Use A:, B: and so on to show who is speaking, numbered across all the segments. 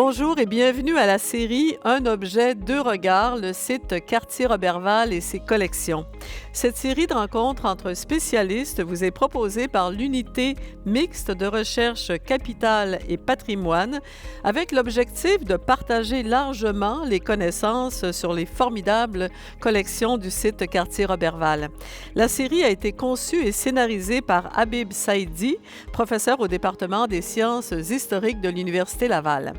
A: Bonjour et bienvenue à la série Un objet, deux regards, le site Cartier-Roberval et ses collections. Cette série de rencontres entre spécialistes vous est proposée par l'Unité mixte de recherche Capital et Patrimoine avec l'objectif de partager largement les connaissances sur les formidables collections du site Cartier-Roberval. La série a été conçue et scénarisée par Habib Saïdi, professeur au département des sciences historiques de l'Université Laval.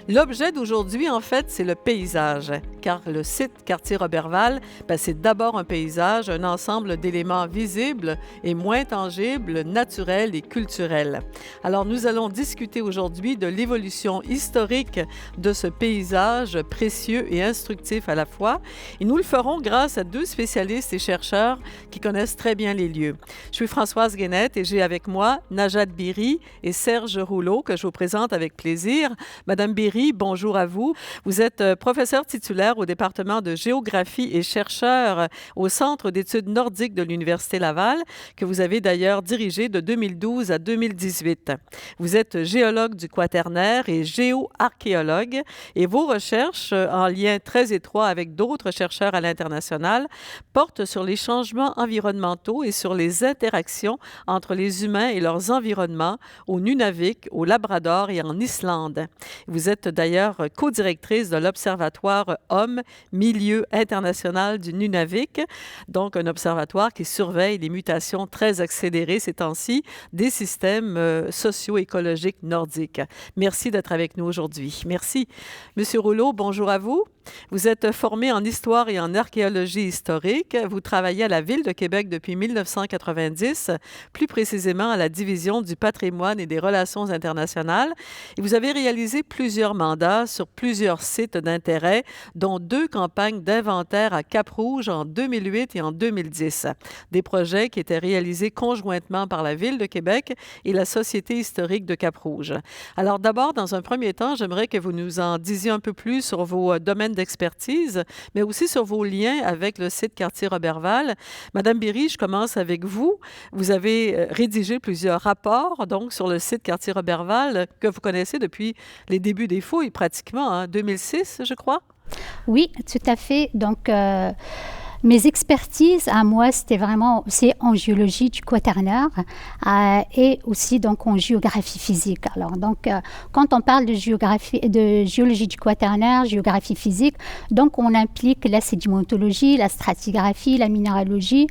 A: L'objet d'aujourd'hui, en fait, c'est le paysage, car le site Cartier-Roberval, c'est d'abord un paysage, un ensemble d'éléments visibles et moins tangibles, naturels et culturels. Alors, nous allons discuter aujourd'hui de l'évolution historique de ce paysage précieux et instructif à la fois, et nous le ferons grâce à deux spécialistes et chercheurs qui connaissent très bien les lieux. Je suis Françoise Guénette et j'ai avec moi Najat Biri et Serge Rouleau, que je vous présente avec plaisir. Madame Biri, bonjour à vous. Vous êtes professeure titulaire au département de géographie et chercheur au Centre d'études nordiques de l'Université Laval, que vous avez d'ailleurs dirigé de 2012 à 2018. Vous êtes géologue du Quaternaire et géoarchéologue et vos recherches, en lien très étroit avec d'autres chercheurs à l'international, portent sur les changements environnementaux et sur les interactions entre les humains et leurs environnements au Nunavik, au Labrador et en Islande. Vous êtes d'ailleurs co-directrice de l'Observatoire Hommes-Milieu international du Nunavik, donc un observatoire qui surveille les mutations très accélérées ces temps-ci des systèmes socio-écologiques nordiques. Merci d'être avec nous aujourd'hui. Merci. Monsieur Rouleau, bonjour à vous. Vous êtes formé en histoire et en archéologie historique. Vous travaillez à la Ville de Québec depuis 1990, plus précisément à la Division du patrimoine et des relations internationales. Et vous avez réalisé plusieurs mandats sur plusieurs sites d'intérêt, dont 2 campagnes d'inventaire à Cap-Rouge en 2008 et en 2010. Des projets qui étaient réalisés conjointement par la Ville de Québec et la Société historique de Cap-Rouge. Alors d'abord, dans un premier temps, j'aimerais que vous nous en disiez un peu plus sur vos domaines d'expertise, mais aussi sur vos liens avec le site Cartier-Roberval. Madame Biri, je commence avec vous. Vous avez rédigé plusieurs rapports donc sur le site Cartier-Roberval que vous connaissez depuis les débuts des fouilles, pratiquement, 2006, je crois.
B: Oui, tout à fait. Donc, mes expertises à moi, c'est en géologie du Quaternaire et aussi donc en géographie physique. Alors donc, quand on parle de géologie du Quaternaire, géographie physique, donc on implique la sédimentologie, la stratigraphie, la minéralogie,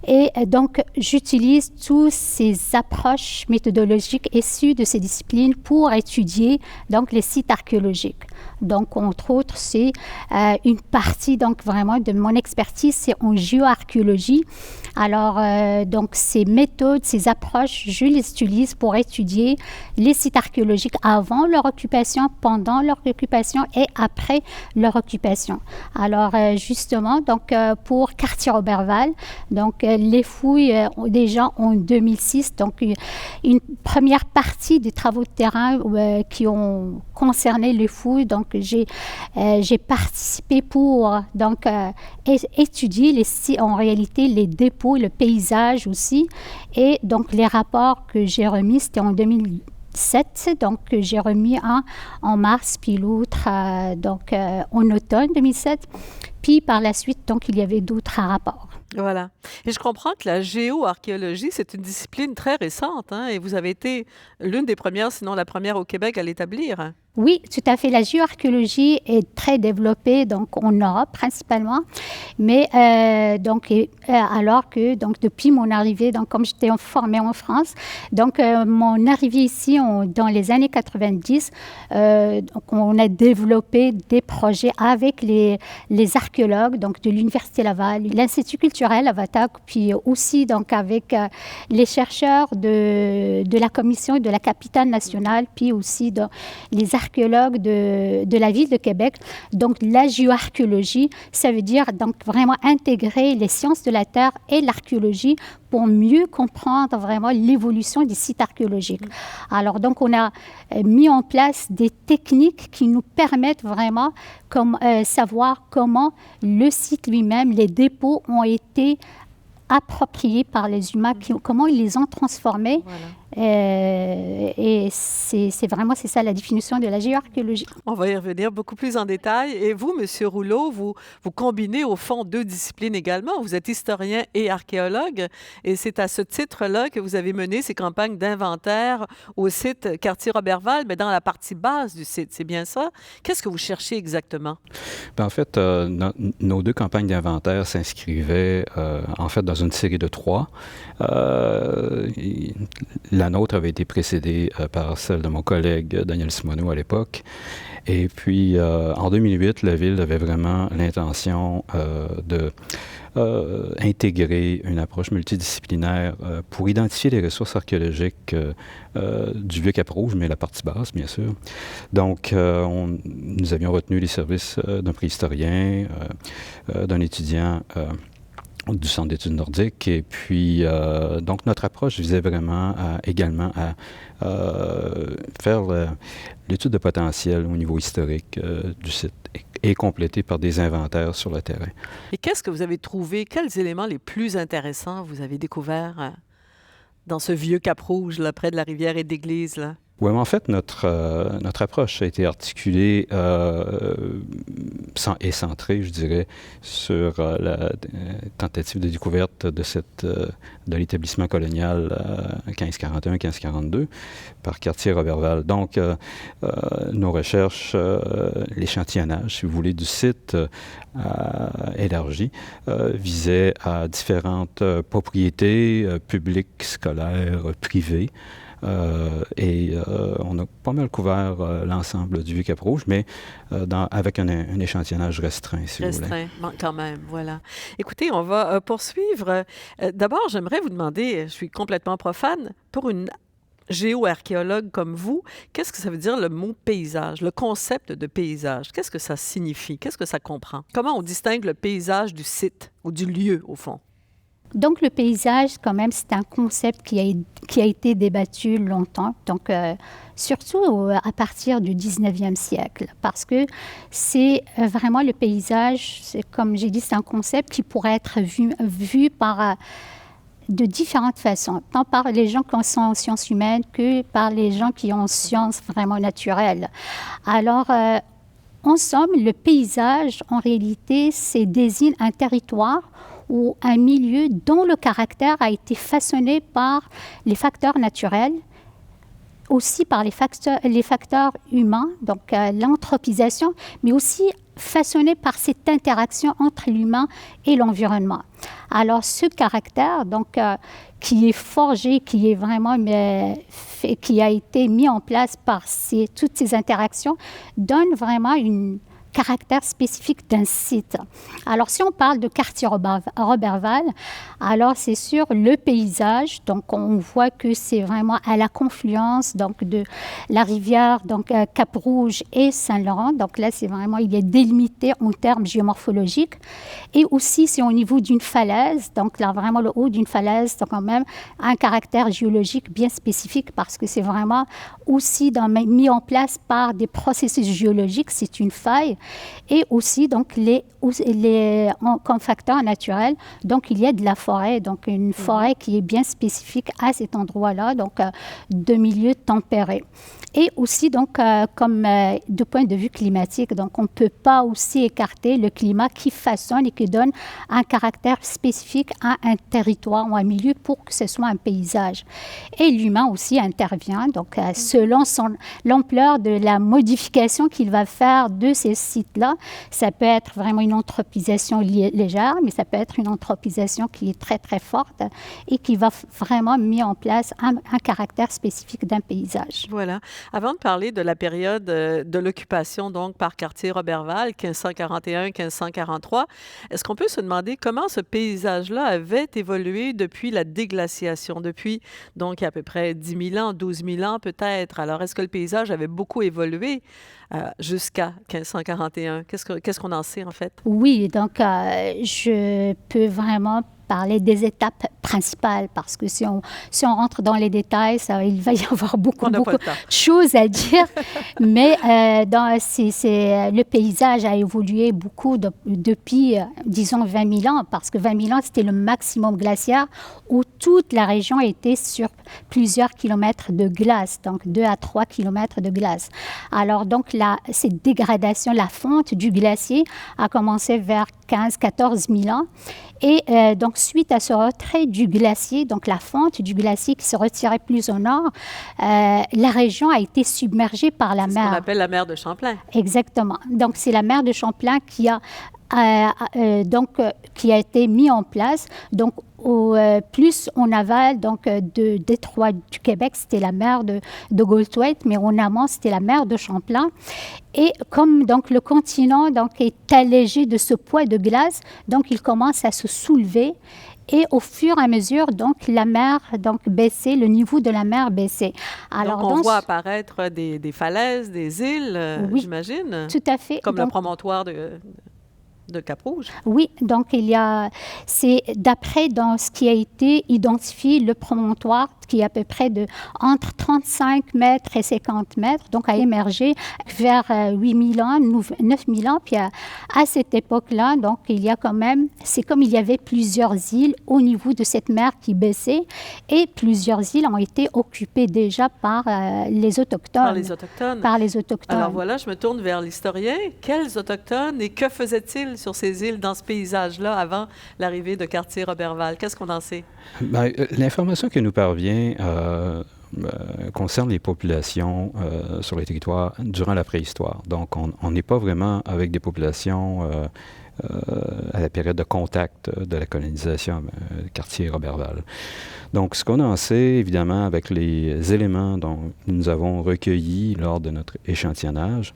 B: et donc j'utilise toutes ces approches méthodologiques issues de ces disciplines pour étudier donc les sites archéologiques. Donc, entre autres, c'est une partie donc vraiment de mon expertise, c'est en géoarchéologie. Alors, donc, ces méthodes, ces approches, je les utilise pour étudier les sites archéologiques avant leur occupation, pendant leur occupation et après leur occupation. Alors, justement, donc, pour Cartier-Roberval, donc, les fouilles déjà en 2006, donc, une première partie des travaux de terrain qui ont concerné les fouilles. Donc, j'ai participé pour donc, étudier en réalité les dépôts, le paysage aussi. Et donc, les rapports que j'ai remis, c'était en 2007. Donc, j'ai remis un en mars, puis l'autre en automne 2007. Puis, par la suite, donc, il y avait d'autres rapports.
A: Voilà. Et je comprends que la géoarchéologie, c'est une discipline très récente, et vous avez été l'une des premières, sinon la première au Québec à l'établir.
B: Oui, tout à fait. La géoarchéologie est très développée donc en Europe principalement, mais alors que donc depuis mon arrivée, donc comme j'étais formée en France, donc mon arrivée ici dans les années 90, donc on a développé des projets avec les archéologues donc de l'Université Laval, l'Institut culturel à Watac, puis aussi donc avec les chercheurs de la Commission de la capitale nationale, puis aussi les archéologues de la Ville de Québec. Donc, la géoarchéologie, ça veut dire donc vraiment intégrer les sciences de la Terre et l'archéologie pour mieux comprendre vraiment l'évolution des sites archéologiques. Alors, donc, on a mis en place des techniques qui nous permettent vraiment savoir comment le site lui-même, les dépôts ont été appropriés par les humains, comment ils les ont transformés. Voilà. Et c'est vraiment, c'est ça la définition de la géoarchéologie.
A: On va y revenir beaucoup plus en détail. Et vous, Monsieur Rouleau, vous combinez au fond deux disciplines également. Vous êtes historien et archéologue. Et c'est à ce titre-là que vous avez mené ces campagnes d'inventaire au site Cartier-Roberval, mais dans la partie basse du site. C'est bien ça? Qu'est-ce que vous cherchez exactement?
C: Ben, en fait, nos deux campagnes d'inventaire s'inscrivaient en fait dans une série de 3. La nôtre avait été précédée par celle de mon collègue Daniel Simoneau à l'époque. Et puis, en 2008, la Ville avait vraiment l'intention de intégrer une approche multidisciplinaire pour identifier les ressources archéologiques du Vieux-Cap-Rouge, mais la partie basse, bien sûr. Donc, nous avions retenu les services d'un préhistorien, d'un étudiant du Centre d'études nordiques. Et puis, donc, notre approche visait vraiment également à faire l'étude de potentiel au niveau historique du site et complétée par des inventaires sur le terrain.
A: Et qu'est-ce que vous avez trouvé? Quels éléments les plus intéressants vous avez découverts dans ce vieux Cap-Rouge, là, près de la rivière et de l'église, là?
C: Oui, mais en fait, notre approche a été articulée et centrée, je dirais, sur la tentative de découverte de l'établissement colonial 1541-1542 par Cartier-Roberval. Donc, nos recherches, l'échantillonnage, si vous voulez, du site élargi, visait à différentes propriétés publiques, scolaires, privées. On a pas mal couvert l'ensemble du Vieux-Cap-Rouge, mais avec un échantillonnage restreint, si vous voulez.
A: Restreint, quand même, voilà. Écoutez, on va poursuivre. D'abord, j'aimerais vous demander, je suis complètement profane, pour une géoarchéologue comme vous, qu'est-ce que ça veut dire le mot paysage, le concept de paysage? Qu'est-ce que ça signifie? Qu'est-ce que ça comprend? Comment on distingue le paysage du site ou du lieu, au fond?
B: Donc, le paysage, quand même, c'est un concept qui a été débattu longtemps, donc surtout à partir du 19e siècle, parce que c'est vraiment le paysage, comme j'ai dit, c'est un concept qui pourrait être vu par de différentes façons, tant par les gens qui sont en sciences humaines que par les gens qui ont en sciences vraiment naturelles. Alors, en somme, le paysage, en réalité, c'est désigne un territoire ou un milieu dont le caractère a été façonné par les facteurs naturels, aussi par les facteurs humains, donc l'anthropisation, mais aussi façonné par cette interaction entre l'humain et l'environnement. Alors, ce caractère, donc, qui est forgé, qui est vraiment qui a été mis en place par toutes ces interactions, donne vraiment un caractère spécifique d'un site. Alors, si on parle de Cartier-Roberval, alors c'est sûr le paysage. Donc, on voit que c'est vraiment à la confluence donc de la rivière, donc Cap-Rouge et Saint-Laurent. Donc là, c'est vraiment, il est délimité en termes géomorphologiques. Et aussi, c'est au niveau d'une falaise. Donc là, vraiment le haut d'une falaise, donc quand même un caractère géologique bien spécifique parce que c'est vraiment aussi mis en place par des processus géologiques. C'est une faille. Et aussi, donc, comme facteur naturel, donc, il y a de la forêt, donc une forêt qui est bien spécifique à cet endroit-là, donc, de milieu tempéré. Et aussi, donc, comme du point de vue climatique, donc, on ne peut pas aussi écarter le climat qui façonne et qui donne un caractère spécifique à un territoire ou un milieu pour que ce soit un paysage. Et l'humain aussi intervient, donc, selon l'ampleur de la modification qu'il va faire de ces sites-là. Ça peut être vraiment une anthropisation légère, mais ça peut être une anthropisation qui est très, très forte et qui va vraiment mettre en place un caractère spécifique d'un paysage.
A: Voilà. Avant de parler de la période de l'occupation donc par Cartier-Roberval, 1541-1543, est-ce qu'on peut se demander comment ce paysage-là avait évolué depuis la déglaciation, depuis donc à peu près 10 000 ans, 12 000 ans peut-être? Alors, est-ce que le paysage avait beaucoup évolué jusqu'à 1541? Qu'est-ce qu'on en sait en fait?
B: Oui, donc je peux vraiment parler des étapes principales parce que si on rentre dans les détails, il va y avoir beaucoup de choses à dire. Mais le paysage a évolué beaucoup depuis, disons, 20 000 ans parce que 20 000 ans, c'était le maximum glaciaire où toute la région était plusieurs kilomètres de glace, donc 2 à 3 kilomètres de glace. Alors donc cette dégradation, la fonte du glacier a commencé vers 14 000 ans. Et donc, suite à ce retrait du glacier, donc la fonte du glacier qui se retirait plus au nord, la région a été submergée par la mer.
A: C'est ce qu'on appelle la mer de Champlain.
B: Exactement. Donc, c'est la mer de Champlain qui a été mise en place. Donc, plus en aval de Détroit du Québec, c'était la mer de Goldthwaite, mais en amont, c'était la mer de Champlain. Et comme donc, le continent est allégé de ce poids de glace, donc il commence à se soulever. Et au fur et à mesure, donc, la mer baissait, le niveau de la mer baissait.
A: Alors, donc, on voit apparaître des falaises, des îles,
B: oui,
A: j'imagine.
B: Tout à fait.
A: Comme le promontoire de Cap-Rouge.
B: Oui, donc c'est d'après dans ce qui a été identifié, le promontoire qui est à peu près entre 35 mètres et 50 mètres, donc a émergé vers 8000 ans, 9000 ans. Puis à cette époque-là, donc il y a quand même, c'est comme il y avait plusieurs îles au niveau de cette mer qui baissait et plusieurs îles ont été occupées déjà par les Autochtones.
A: Par les
B: Autochtones.
A: Alors voilà, je me tourne vers l'historien. Quels Autochtones et que faisaient-ils sur ces îles dans ce paysage-là avant l'arrivée de Cartier-Roberval? Qu'est-ce qu'on en sait?
C: Bien, l'information qui nous parvient concerne les populations sur les territoires durant la préhistoire. Donc, on n'est pas vraiment avec des populations à la période de contact de la colonisation Cartier-Roberval. Donc, ce qu'on en sait, évidemment, avec les éléments dont nous avons recueillis lors de notre échantillonnage,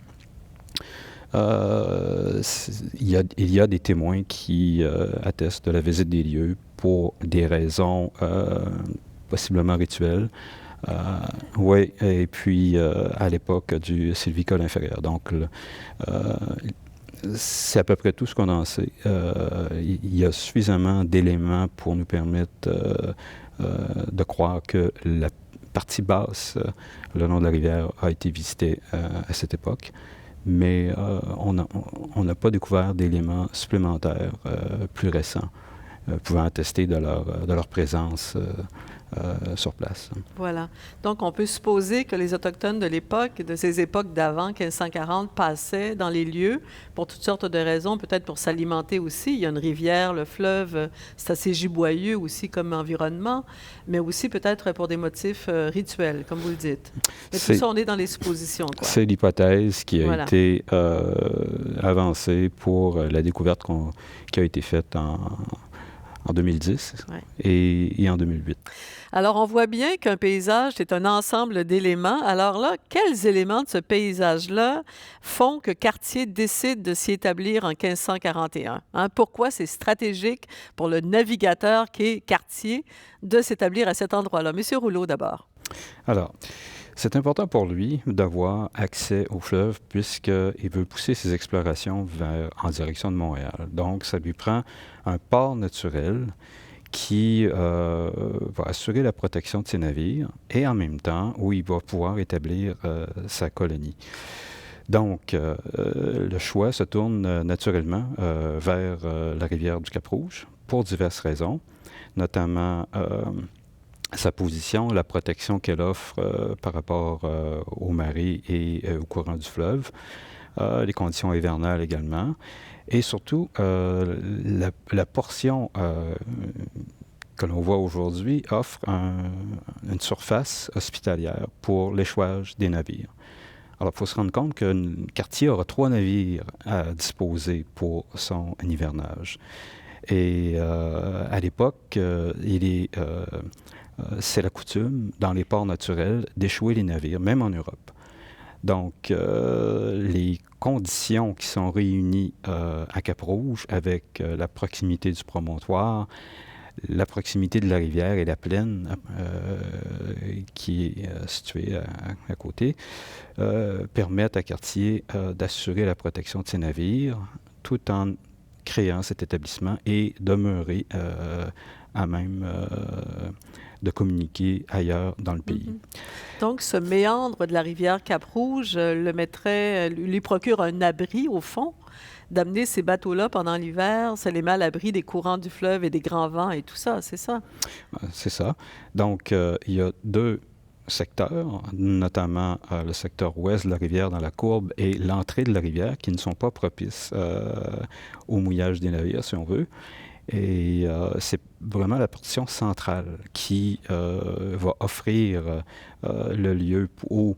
C: il y a des témoins qui attestent de la visite des lieux pour des raisons possiblement rituelles. Oui, et puis à l'époque du sylvicole inférieur. Donc, c'est à peu près tout ce qu'on en sait. Il y a suffisamment d'éléments pour nous permettre de croire que la partie basse, le long de la rivière, a été visitée à cette époque. Mais on n'a pas découvert d'éléments supplémentaires plus récents pouvant attester de leur présence sur place.
A: Voilà. Donc, on peut supposer que les Autochtones de l'époque, de ces époques d'avant, 1540, passaient dans les lieux pour toutes sortes de raisons, peut-être pour s'alimenter aussi. Il y a une rivière, le fleuve, c'est assez giboyeux aussi comme environnement, mais aussi peut-être pour des motifs rituels, comme vous le dites. Mais tout ça, on est dans les suppositions, quoi. C'est
C: l'hypothèse qui a été avancée pour la découverte qui a été faite en 2010 et en 2008.
A: Alors, on voit bien qu'un paysage, c'est un ensemble d'éléments. Alors là, quels éléments de ce paysage-là font que Cartier décide de s'y établir en 1541? Pourquoi c'est stratégique pour le navigateur qu'est Cartier de s'établir à cet endroit-là? Monsieur Rouleau, d'abord.
C: Alors, c'est important pour lui d'avoir accès au fleuve puisqu'il veut pousser ses explorations en direction de Montréal. Donc, ça lui prend un port naturel qui va assurer la protection de ses navires et en même temps où il va pouvoir établir sa colonie. Donc, le choix se tourne naturellement vers la rivière du Cap-Rouge pour diverses raisons, notamment sa position, la protection qu'elle offre par rapport aux marées et au courant du fleuve, les conditions hivernales également, et surtout la portion que l'on voit aujourd'hui offre une surface hospitalière pour l'échouage des navires. Alors, il faut se rendre compte que Cartier aura 3 navires à disposer pour son hivernage. Et à l'époque, c'est la coutume, dans les ports naturels, d'échouer les navires, même en Europe. Donc, les conditions qui sont réunies à Cap-Rouge, avec la proximité du promontoire, la proximité de la rivière et la plaine qui est située à côté, permettent à Cartier d'assurer la protection de ses navires, tout en créant cet établissement et demeurer à même de communiquer ailleurs dans le pays.
A: Donc, ce méandre de la rivière Cap-Rouge lui procure un abri, au fond, d'amener ces bateaux-là pendant l'hiver, ça les met à l'abri des courants du fleuve et des grands vents et tout ça, c'est ça?
C: C'est ça. Donc, il y a 2 secteurs, notamment le secteur ouest de la rivière dans la courbe et l'entrée de la rivière, qui ne sont pas propices au mouillage des navires, si on veut. Et c'est vraiment la portion centrale qui va offrir le lieu où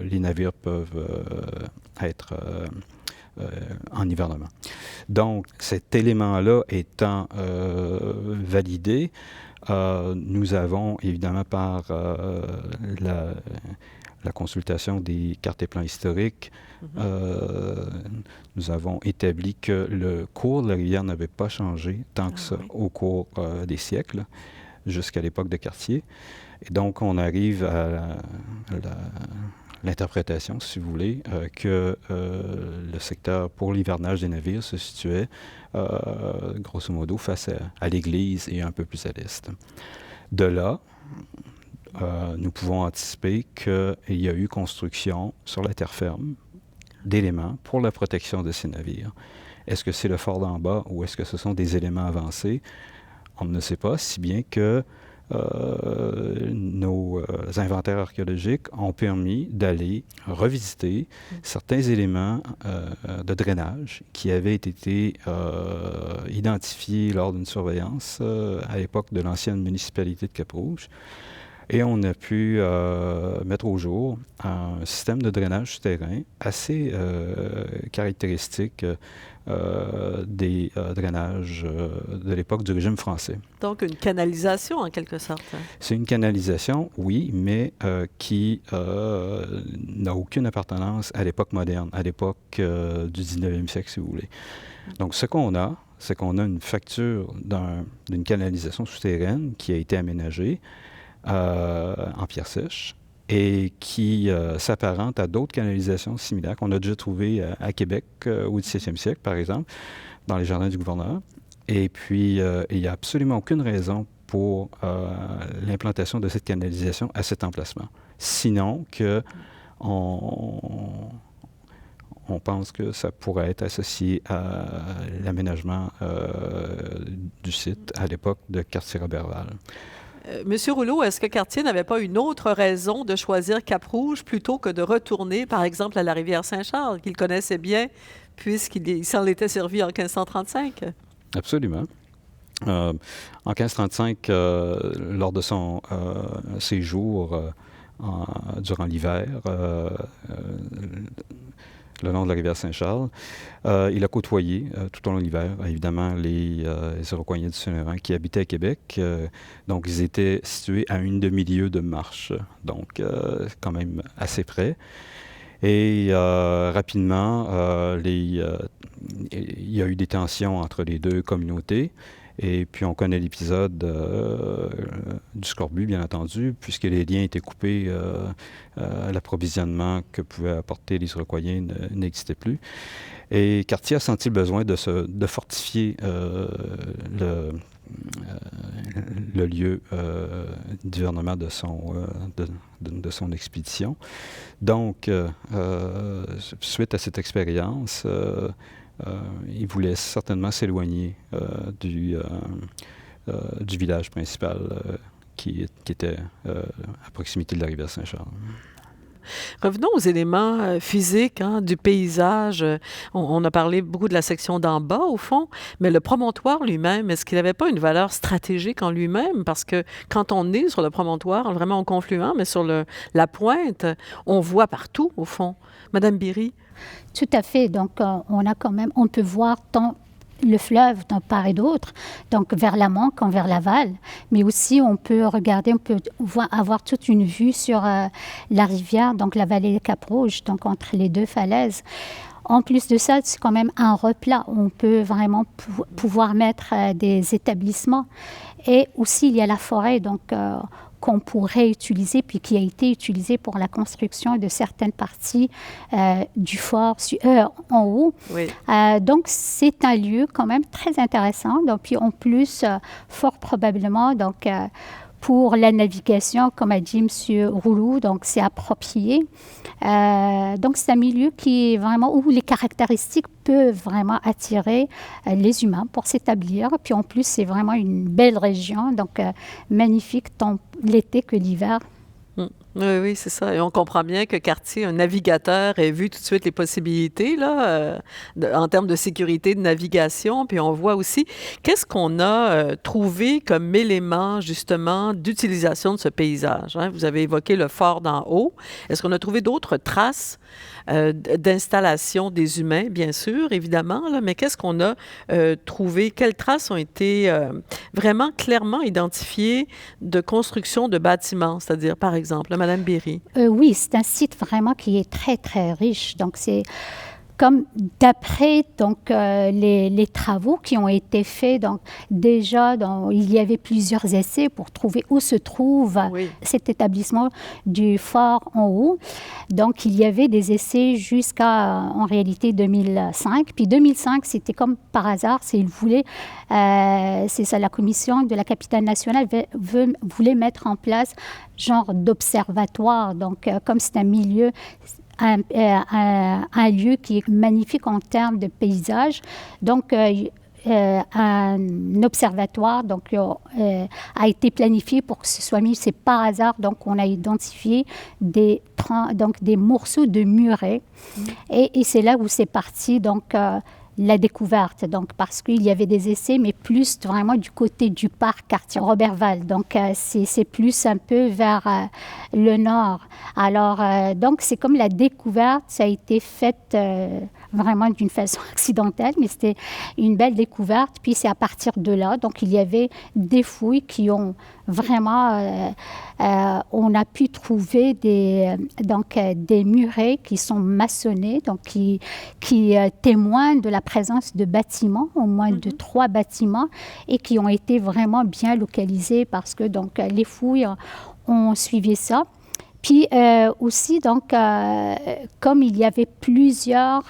C: les navires peuvent être en hivernement. Donc, cet élément-là étant validé, nous avons, évidemment, par la consultation des cartes et plans historiques, nous avons établi que le cours de la rivière n'avait pas changé tant que ça au cours des siècles, jusqu'à l'époque de Cartier. Et donc, on arrive à l'interprétation, si vous voulez, que le secteur pour l'hivernage des navires se situait, grosso modo, face à l'église et un peu plus à l'est. De là, nous pouvons anticiper qu'il y a eu construction sur la terre ferme d'éléments pour la protection de ces navires. Est-ce que c'est le fort d'en bas ou est-ce que ce sont des éléments avancés? On ne sait pas, si bien que nos inventaires archéologiques ont permis d'aller revisiter certains éléments de drainage qui avaient été identifiés lors d'une surveillance à l'époque de l'ancienne municipalité de Cap-Rouge. Et on a pu mettre au jour un système de drainage souterrain assez caractéristique des drainages de l'époque du régime français.
A: Donc, une canalisation, en quelque sorte.
C: C'est une canalisation, oui, mais qui n'a aucune appartenance à l'époque moderne, à l'époque du 19e siècle, si vous voulez. Donc, ce qu'on a, c'est qu'on a une facture d'une canalisation souterraine qui a été aménagée en pierre sèche et qui s'apparente à d'autres canalisations similaires qu'on a déjà trouvées à Québec au 17e siècle, par exemple, dans les jardins du gouverneur. Et puis, il n'y a absolument aucune raison pour l'implantation de cette canalisation à cet emplacement. Sinon que on pense que ça pourrait être associé à l'aménagement du site à l'époque de Cartier-Roberval.
A: Monsieur Rouleau, est-ce que Cartier n'avait pas une autre raison de choisir Cap-Rouge plutôt que de retourner, par exemple, à la rivière Saint-Charles, qu'il connaissait bien, puisqu'il s'en était servi en 1535?
C: Absolument. En 1535, lors de son séjour durant l'hiver, le long de la rivière Saint-Charles. Il a côtoyé tout au long de l'hiver, évidemment, les Iroquois du Saint-Laurent qui habitaient à Québec. Donc, ils étaient situés à une demi-lieue de marche, donc quand même assez près. Et rapidement, il y a eu des tensions entre les deux communautés. Et puis, on connaît l'épisode du scorbut, bien entendu, puisque les liens étaient coupés, l'approvisionnement que pouvaient apporter les Iroquois n'existait plus. Et Cartier a senti le besoin de fortifier le lieu d'hivernement de son expédition. Donc, suite à cette expérience, il voulait certainement s'éloigner du village principal qui était à proximité de la rivière Saint-Charles.
A: Revenons aux éléments physiques du paysage. On a parlé beaucoup de la section d'en bas, au fond, mais le promontoire lui-même, est-ce qu'il n'avait pas une valeur stratégique en lui-même? Parce que quand on est sur le promontoire, vraiment au confluent, mais sur la pointe, on voit partout, au fond. Madame Biry?
B: Tout à fait. Donc, on peut voir tant le fleuve d'un part et d'autre, donc vers l'amont comme vers l'aval, mais aussi on peut avoir toute une vue sur la rivière, donc la vallée de Cap-Rouge, donc entre les deux falaises. En plus de ça, c'est quand même un replat où on peut vraiment pouvoir mettre des établissements. Et aussi, il y a la forêt, donc qu'on pourrait utiliser, puis qui a été utilisée pour la construction de certaines parties du fort en haut.
A: Oui.
B: Donc, c'est un lieu quand même très intéressant. Donc, puis en plus, fort probablement, donc, pour la navigation, comme a dit M. Rouleau, donc c'est approprié. Donc c'est un milieu qui est vraiment où les caractéristiques peuvent vraiment attirer les humains pour s'établir. Puis en plus, c'est vraiment une belle région, donc magnifique tant l'été que l'hiver.
A: Oui, c'est ça. Et on comprend bien que Cartier, un navigateur, ait vu tout de suite les possibilités là, en termes de sécurité de navigation. Puis on voit aussi qu'est-ce qu'on a trouvé comme élément justement d'utilisation de ce paysage. Hein? Vous avez évoqué le fort d'en haut. Est-ce qu'on a trouvé d'autres traces d'installation des humains, bien sûr, évidemment, là, mais qu'est-ce qu'on a trouvé? Quelles traces ont été vraiment clairement identifiées de construction de bâtiments, c'est-à-dire, par exemple, Madame Berry?
B: Oui, c'est un site vraiment qui est très, très riche. Donc, c'est comme d'après donc, les travaux qui ont été faits, donc déjà il y avait plusieurs essais pour trouver où se trouve cet établissement du fort en haut. Donc il y avait des essais jusqu'à en réalité 2005. Puis 2005, c'était comme par hasard, c'est ça, la commission de la capitale nationale voulait mettre en place genre d'observatoire. Donc comme c'est un milieu un lieu qui est magnifique en termes de paysage. Donc, un observatoire a été planifié pour que ce soit mis. C'est par hasard, donc on a identifié des morceaux de muret. Et c'est là où c'est parti, donc la découverte, donc parce qu'il y avait des essais, mais plus vraiment du côté du parc Cartier-Roberval. Donc, c'est plus un peu vers le nord. Alors, donc, c'est comme la découverte, ça a été faite vraiment d'une façon accidentelle, mais c'était une belle découverte. Puis, c'est à partir de là, donc, il y avait des fouilles qui ont vraiment... on a pu trouver des murets qui sont maçonnés, donc qui témoignent de la présence de bâtiments, au moins de 3 bâtiments, et qui ont été vraiment bien localisés parce que donc, les fouilles ont suivi ça. Puis aussi, donc, comme il y avait plusieurs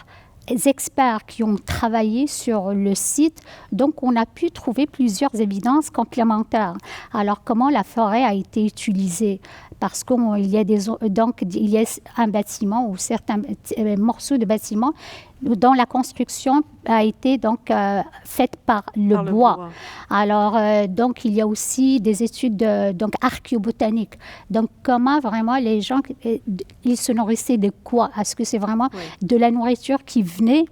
B: experts qui ont travaillé sur le site, donc on a pu trouver plusieurs évidences complémentaires. Alors, comment la forêt a été utilisée? Parce qu'il y a un bâtiment ou certains morceaux de bâtiment dont la construction a été donc faite par le bois. Alors, donc, il y a aussi des études archéobotaniques. Donc, comment vraiment les gens, ils se nourrissaient de quoi? Est-ce que c'est vraiment de la nourriture qui venait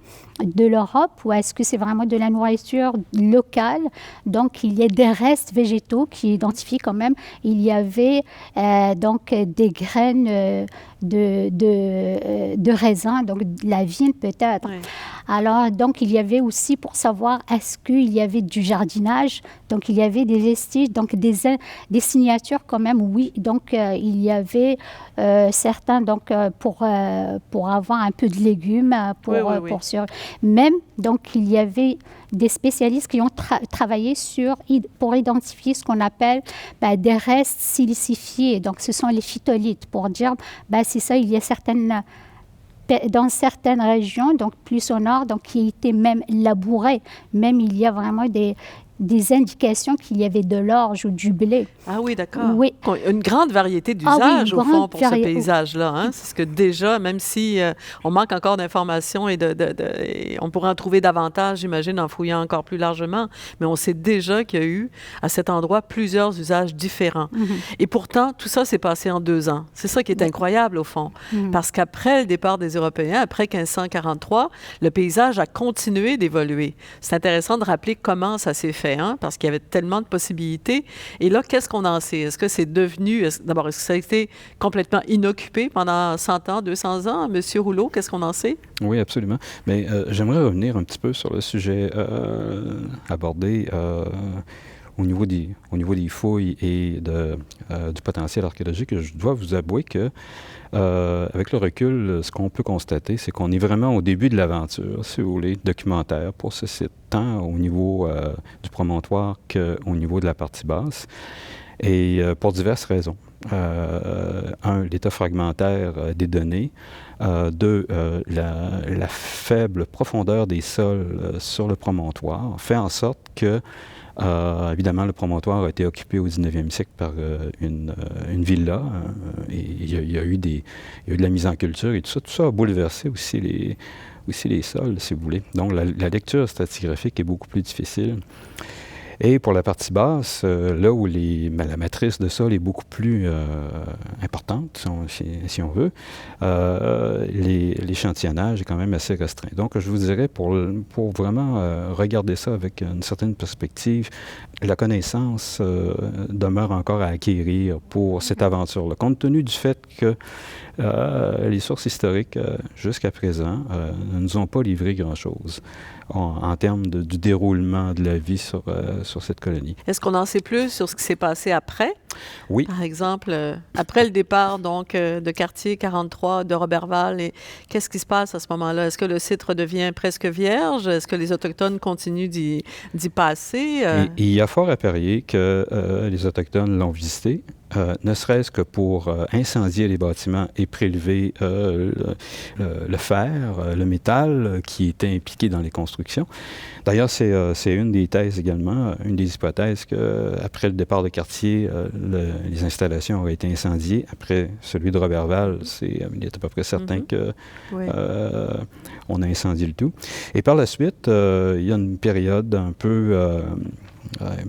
B: de l'Europe ou est-ce que c'est vraiment de la nourriture locale? Donc, il y a des restes végétaux qui identifient quand même. Il y avait donc des graines de raisin, donc de la vigne peut-être. Oui. Alors, donc, il y avait aussi pour savoir est-ce qu'il y avait du jardinage. Donc, il y avait des vestiges, donc des signatures quand même, oui. Donc, il y avait certains, donc, pour avoir un peu de légumes, même, donc, il y avait des spécialistes qui ont travaillé pour identifier ce qu'on appelle des restes silicifiés. Donc, ce sont les phytolithes pour dire, c'est ça, il y a dans certaines régions, donc plus au nord, donc qui étaient même labourées. Même il y a vraiment des indications qu'il y avait de l'orge ou du blé.
A: Ah oui, d'accord.
B: Oui.
A: Une grande variété d'usages, au fond, pour ce paysage-là. Hein? C'est ce que déjà, même si on manque encore d'informations et on pourrait en trouver davantage, j'imagine, en fouillant encore plus largement, mais on sait déjà qu'il y a eu, à cet endroit, plusieurs usages différents. Et pourtant, tout ça s'est passé en 2 ans. C'est ça qui est incroyable, au fond. Parce qu'après le départ des Européens, après 1543, le paysage a continué d'évoluer. C'est intéressant de rappeler comment ça s'est fait. Hein, parce qu'il y avait tellement de possibilités. Et là, qu'est-ce qu'on en sait? Est-ce que c'est devenu... D'abord, est-ce que ça a été complètement inoccupé pendant 100 ans, 200 ans? Monsieur Rouleau, qu'est-ce qu'on en sait?
C: Oui, absolument. Mais j'aimerais revenir un petit peu sur le sujet abordé au niveau des fouilles et du potentiel archéologique. Je dois vous avouer que avec le recul, ce qu'on peut constater, c'est qu'on est vraiment au début de l'aventure, si vous voulez, documentaire pour ce site, tant au niveau du promontoire qu'au niveau de la partie basse. et pour diverses raisons. Un, l'état fragmentaire des données. Deux, la faible profondeur des sols sur le promontoire fait en sorte que, évidemment, le promontoire a été occupé au 19e siècle par une villa. Et il y a eu de la mise en culture et tout ça. Tout ça a bouleversé aussi les sols, si vous voulez. Donc, la lecture stratigraphique est beaucoup plus difficile. Et pour la partie basse, là où la matrice de sol est beaucoup plus importante, si on veut, l'échantillonnage est quand même assez restreint. Donc, je vous dirais, pour vraiment regarder ça avec une certaine perspective, la connaissance demeure encore à acquérir pour cette aventure-là, compte tenu du fait que les sources historiques, jusqu'à présent, ne nous ont pas livré grand-chose en termes du déroulement de la vie sur cette colonie.
A: Est-ce qu'on en sait plus sur ce qui s'est passé après?
C: Oui.
A: Par exemple, après le départ donc, de Cartier 43 de Roberval, et qu'est-ce qui se passe à ce moment-là? Est-ce que le site redevient presque vierge? Est-ce que les Autochtones continuent d'y passer?
C: Il y a fort à parier que les Autochtones l'ont visité. Ne serait-ce que pour incendier les bâtiments et prélever le fer, le métal qui était impliqué dans les constructions. D'ailleurs, c'est une des thèses également, une des hypothèses qu'après le départ de Cartier, les installations auraient été incendiées. Après celui de Roberval, il est à peu près certain qu'on a incendié le tout. Et par la suite, il y a une période un peu...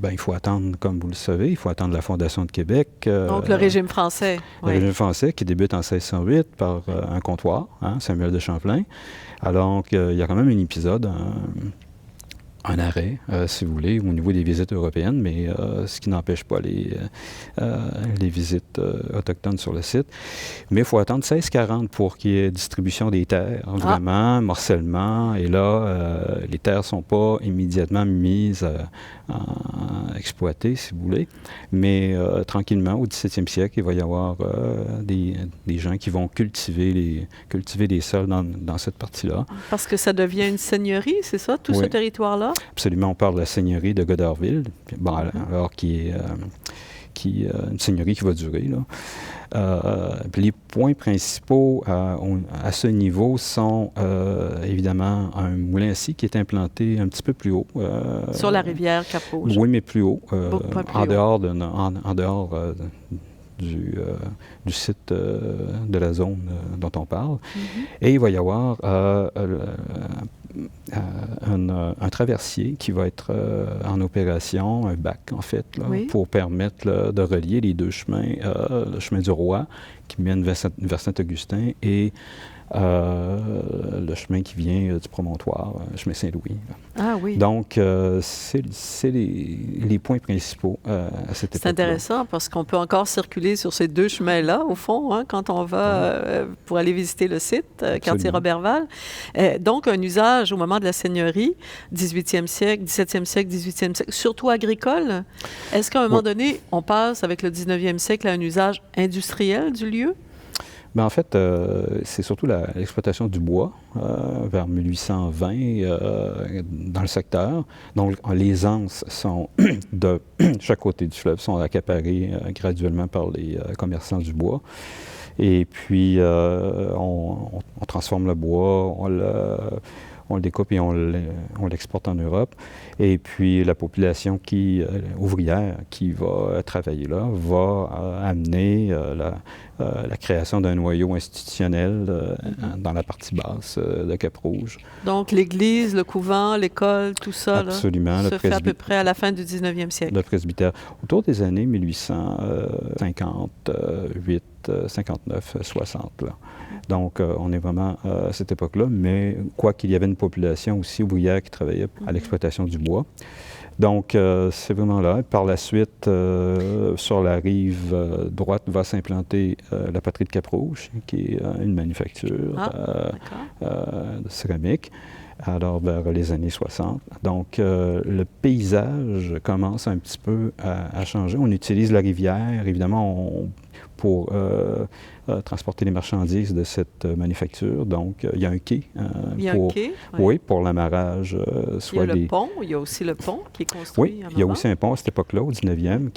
C: il faut attendre, comme vous le savez, il faut attendre la Fondation de Québec.
A: Donc, le régime français.
C: Le régime français qui débute en 1608 par un comptoir, Samuel de Champlain. Alors, il y a quand même un épisode, un arrêt, si vous voulez, au niveau des visites européennes, mais ce qui n'empêche pas les visites autochtones sur le site. Mais il faut attendre 1640 pour qu'il y ait distribution des terres, vraiment, morcellement. Et là, les terres ne sont pas immédiatement mises à exploiter, si vous voulez. Mais tranquillement, au 17e siècle, il va y avoir des gens qui vont cultiver les sols dans cette partie-là.
A: Parce que ça devient une seigneurie, c'est ça, tout ce territoire-là?
C: Absolument, on parle de la seigneurie de Goderville, alors qui est une seigneurie qui va durer, là. Les points principaux à ce niveau sont évidemment un moulin à scie qui est implanté un petit peu plus haut.
A: Sur la rivière Cap-Rouge.
C: Oui, mais plus haut. En dehors du site de la zone dont on parle. Et il va y avoir un traversier qui va être en opération, un bac en fait, là, pour permettre de relier les deux chemins, le chemin du Roi qui mène vers Saint-Augustin et le chemin qui vient du promontoire, le chemin Saint-Louis.
A: Ah oui.
C: Donc, c'est les points principaux à cette époque.
A: C'est intéressant parce qu'on peut encore circuler sur ces deux chemins-là, au fond, quand on va pour aller visiter le site, Cartier-Roberval. Donc, un usage au moment de la seigneurie, 18e siècle, 17e siècle, 18e siècle, surtout agricole. Est-ce qu'à un moment donné, on passe avec le 19e siècle à un usage industriel du lieu?
C: Bien, en fait, c'est surtout l'exploitation du bois vers 1820 dans le secteur. Donc, les anses sont de chaque côté du fleuve, sont accaparées graduellement par les commerçants du bois. Et puis, on transforme le bois, on le découpe et on l'exporte en Europe. Et puis, la population ouvrière qui va travailler là va amener la création d'un noyau institutionnel dans la partie basse de Cap-Rouge. Donc,
A: l'église, le couvent, l'école, tout ça
C: absolument,
A: se fait à peu près à la fin du 19e siècle.
C: Le presbytère. Autour des années 1858, 59, 60, là. Donc, on est vraiment à cette époque-là, mais quoi qu'il y avait une population aussi ouvrière qui travaillait à l'exploitation du bois. Donc, c'est vraiment là. Par la suite, sur la rive droite, va s'implanter la poterie de Cap-Rouge, qui est une manufacture de céramique. alors vers les années 60. Donc, le paysage commence un petit peu à changer. On utilise la rivière, évidemment, pour transporter les marchandises de cette manufacture. Donc, il y a un quai.
A: Il y a un quai?
C: Oui, pour l'amarrage.
A: Il y a le pont. Il y a aussi le pont qui est construit.
C: Oui, il y a aussi un pont à cette époque-là, au 19e,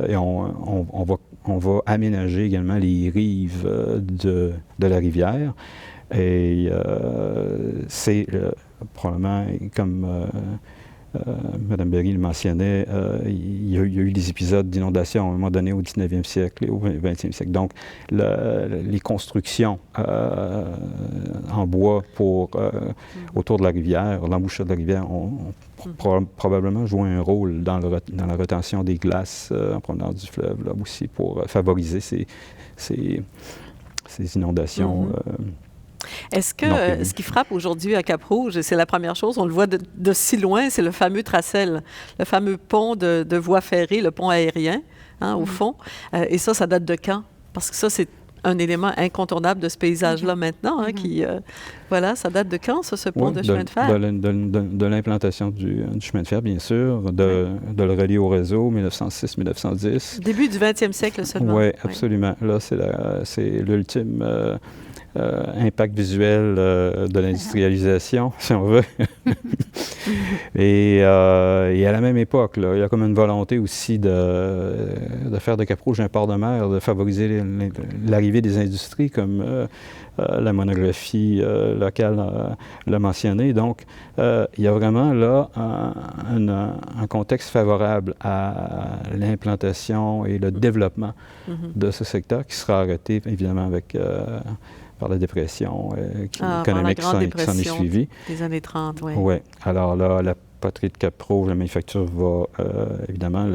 C: et on va aménager également les rives de la rivière. Et c'est probablement, comme Mme Berry le mentionnait, il y a eu des épisodes d'inondation à un moment donné au 19e siècle et au 20e siècle. Donc, les constructions en bois autour de la rivière, l'embouchure de la rivière, ont probablement joué un rôle dans la rétention des glaces en provenance du fleuve, là aussi, pour favoriser ces inondations.
A: Est-ce que ce qui frappe aujourd'hui à Cap-Rouge, et c'est la première chose, on le voit de si loin, c'est le fameux tracel, le fameux pont de voie ferrée, le pont aérien, au fond. Et ça date de quand? Parce que ça, c'est un élément incontournable de ce paysage-là maintenant, qui, voilà, ça date de quand, ça, ce pont de chemin de fer?
C: De l'implantation du chemin de fer, bien sûr, de le relier au réseau, 1906-1910.
A: Début du 20e siècle seulement.
C: Oui, absolument. Là, c'est l'ultime impact visuel de l'industrialisation, si on veut. Et à la même époque, là, il y a comme une volonté aussi de faire de Cap-Rouge un port de mer, de favoriser l'arrivée des industries comme la monographie locale l'a mentionné. Donc, il y a vraiment là un contexte favorable à l'implantation et le développement de ce secteur qui sera arrêté, évidemment, par la dépression économique qui s'en est suivie.
A: Des années 30, oui.
C: Oui. Alors là, la poterie de Cap-Rouge, la manufacture va, évidemment,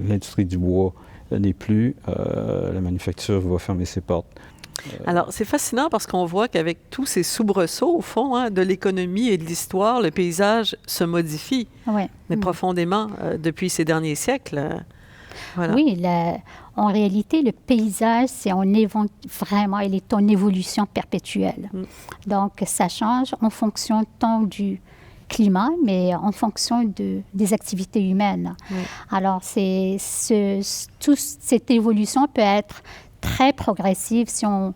C: l'industrie du bois n'est plus. La manufacture va fermer ses portes.
A: Alors, c'est fascinant parce qu'on voit qu'avec tous ces soubresauts, au fond, de l'économie et de l'histoire, le paysage se modifie, mais profondément depuis ces derniers siècles. Voilà.
B: Oui, en réalité, le paysage, il est en évolution perpétuelle. Donc, ça change en fonction tant du climat, mais en fonction des activités humaines. Alors, toute cette évolution peut être très progressive si on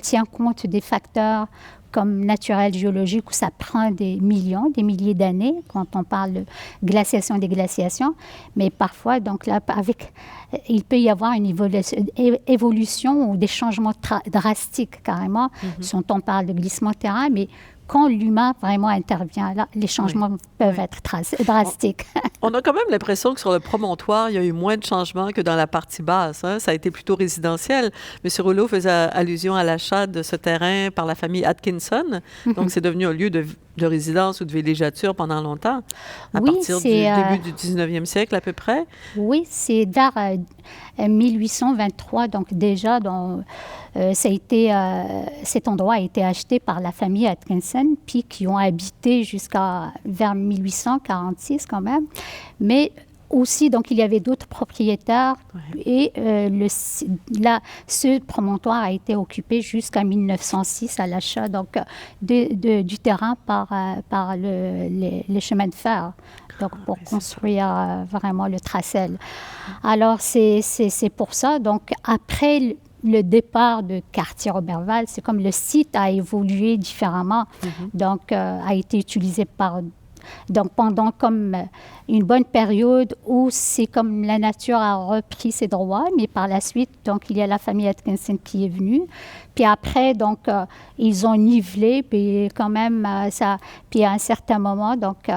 B: tient compte des facteurs comme naturel, géologique, où ça prend des milliers d'années, quand on parle de glaciation, déglaciation. Mais parfois, donc là, il peut y avoir une évolution ou des changements drastiques, carrément, si on parle de glissement de terrain, mais quand l'humain vraiment intervient, là, les changements peuvent être drastiques.
A: On a quand même l'impression que sur le promontoire, il y a eu moins de changements que dans la partie basse. Ça a été plutôt résidentiel. M. Rouleau faisait allusion à l'achat de ce terrain par la famille Atkinson. Donc, c'est devenu un lieu de résidence ou de villégiature pendant longtemps, à partir du début du 19e siècle à peu près. Oui,
B: c'est vers 1823. Donc, déjà, cet endroit a été acheté par la famille Atkinson, puis qui ont habité vers 1846 quand même. Mais aussi, donc, il y avait d'autres propriétaires et ce promontoire a été occupé jusqu'en 1906 à l'achat du terrain par les chemins de fer. Donc, pour construire vraiment le tracel. Alors, c'est pour ça. Donc, après le départ de Cartier-Roberval, c'est comme le site a évolué différemment. Donc, a été utilisé pendant comme une bonne période où c'est comme la nature a repris ses droits, mais par la suite, donc, il y a la famille Atkinson qui est venue. Puis après, donc, ils ont nivelé, puis quand même, puis à un certain moment, donc,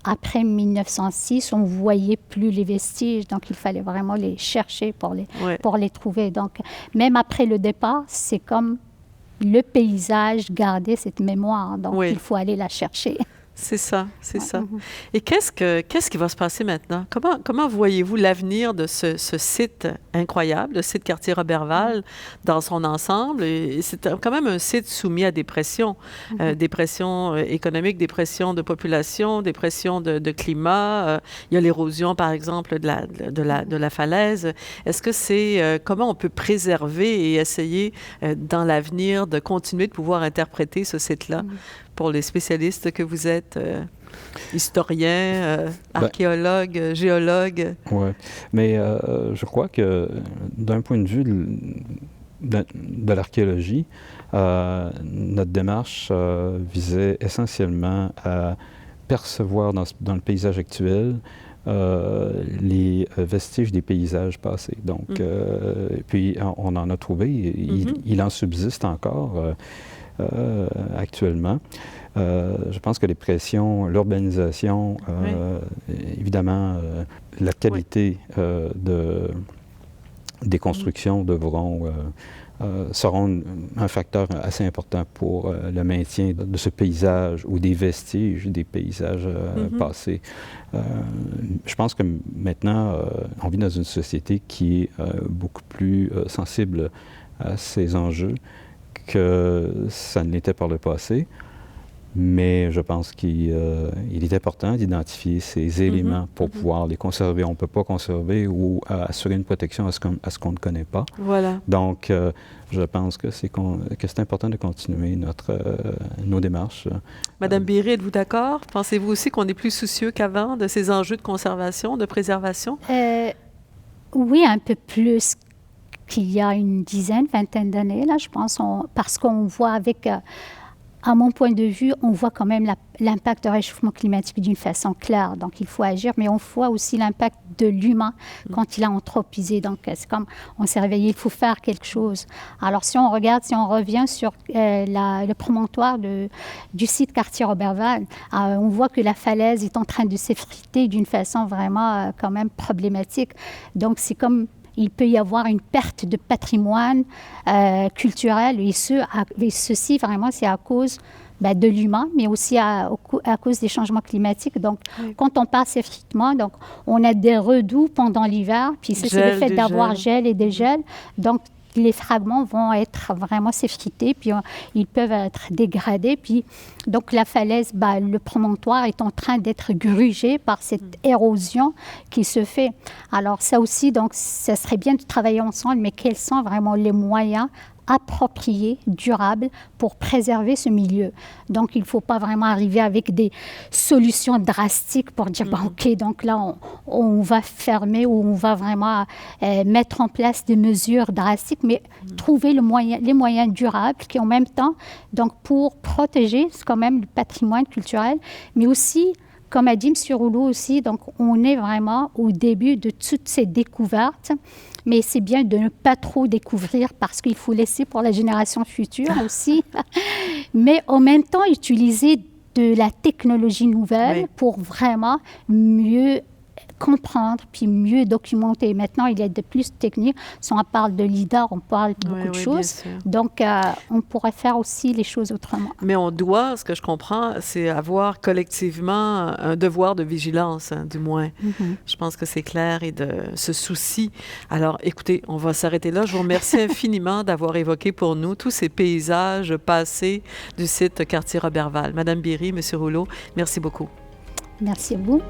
B: après 1906, on ne voyait plus les vestiges, donc il fallait vraiment les chercher pour les trouver. Donc, même après le départ, c'est comme le paysage gardait cette mémoire, donc il faut aller la chercher.
A: C'est ça, c'est ça. Et qu'est-ce qui va se passer maintenant? Comment voyez-vous l'avenir de ce site incroyable, le site Cartier-Roberval, dans son ensemble? Et c'est quand même un site soumis à des pressions, des pressions économiques, des pressions de population, des pressions de climat. Il y a l'érosion, par exemple, de la falaise. Est-ce que c'est comment on peut préserver et essayer dans l'avenir de continuer de pouvoir interpréter ce site-là pour les spécialistes que vous êtes, historiens, archéologues, géologues.
C: Oui, mais je crois que d'un point de vue de l'archéologie, notre démarche visait essentiellement à percevoir dans le paysage actuel les vestiges des paysages passés. Donc, puis on en a trouvé, il en subsiste encore actuellement. Je pense que les pressions, l'urbanisation, évidemment, la qualité des constructions seront un facteur assez important pour le maintien de ce paysage ou des vestiges des paysages passés. Je pense que maintenant, on vit dans une société qui est beaucoup plus sensible à ces enjeux que ça ne l'était par le passé. Mais je pense qu'il est important d'identifier ces éléments pour pouvoir les conserver. On ne peut pas conserver ou assurer une protection à ce qu'on ne connaît pas.
A: Voilà.
C: Donc, je pense que c'est important de continuer nos démarches.
A: Madame Béré, êtes-vous d'accord? Pensez-vous aussi qu'on est plus soucieux qu'avant de ces enjeux de conservation, de préservation?
B: Oui, un peu plus qu'il y a une dizaine, vingtaine d'années, là, je pense, parce qu'on voit avec... à mon point de vue, on voit quand même l'impact du réchauffement climatique d'une façon claire. Donc, il faut agir, mais on voit aussi l'impact de l'humain quand il a anthropisé. Donc, c'est comme on s'est réveillé, il faut faire quelque chose. Alors, si on revient sur le promontoire du site Cartier-Roberval, on voit que la falaise est en train de s'effriter d'une façon vraiment quand même problématique. Donc, c'est comme... il peut y avoir une perte de patrimoine culturel et ceci vraiment c'est à cause de l'humain, mais aussi à cause des changements climatiques. Donc, quand on passe effritement, donc on a des redoux pendant l'hiver, puis c'est le fait d'avoir gel et dégel. Donc, les fragments vont vraiment s'effriter, puis ils peuvent être dégradés. Puis, donc, la falaise, le promontoire est en train d'être grugé par cette érosion qui se fait. Alors, ça aussi, donc, ça serait bien de travailler ensemble, mais quels sont vraiment les moyens appropriés, durables, pour préserver ce milieu. Donc, il ne faut pas vraiment arriver avec des solutions drastiques pour dire, OK, donc là, on va fermer ou on va vraiment mettre en place des mesures drastiques, mais trouver les moyens durables qui, en même temps, donc, pour protéger quand même le patrimoine culturel, mais aussi, comme a dit M. Rouleau aussi, donc, on est vraiment au début de toutes ces découvertes. Mais c'est bien de ne pas trop découvrir parce qu'il faut laisser pour la génération future aussi. Mais en même temps, utiliser de la technologie nouvelle pour vraiment mieux comprendre puis mieux documenter. Maintenant, il y a de plus de techniques. Si on parle de LIDAR, on parle de beaucoup de choses. Donc, on pourrait faire aussi les choses autrement.
A: Mais on doit, ce que je comprends, c'est avoir collectivement un devoir de vigilance, du moins. Je pense que c'est clair et de ce souci. Alors, écoutez, on va s'arrêter là. Je vous remercie infiniment d'avoir évoqué pour nous tous ces paysages passés du site Cartier-Roberval. Madame Béré, Monsieur Rouleau, merci beaucoup.
B: Merci à vous.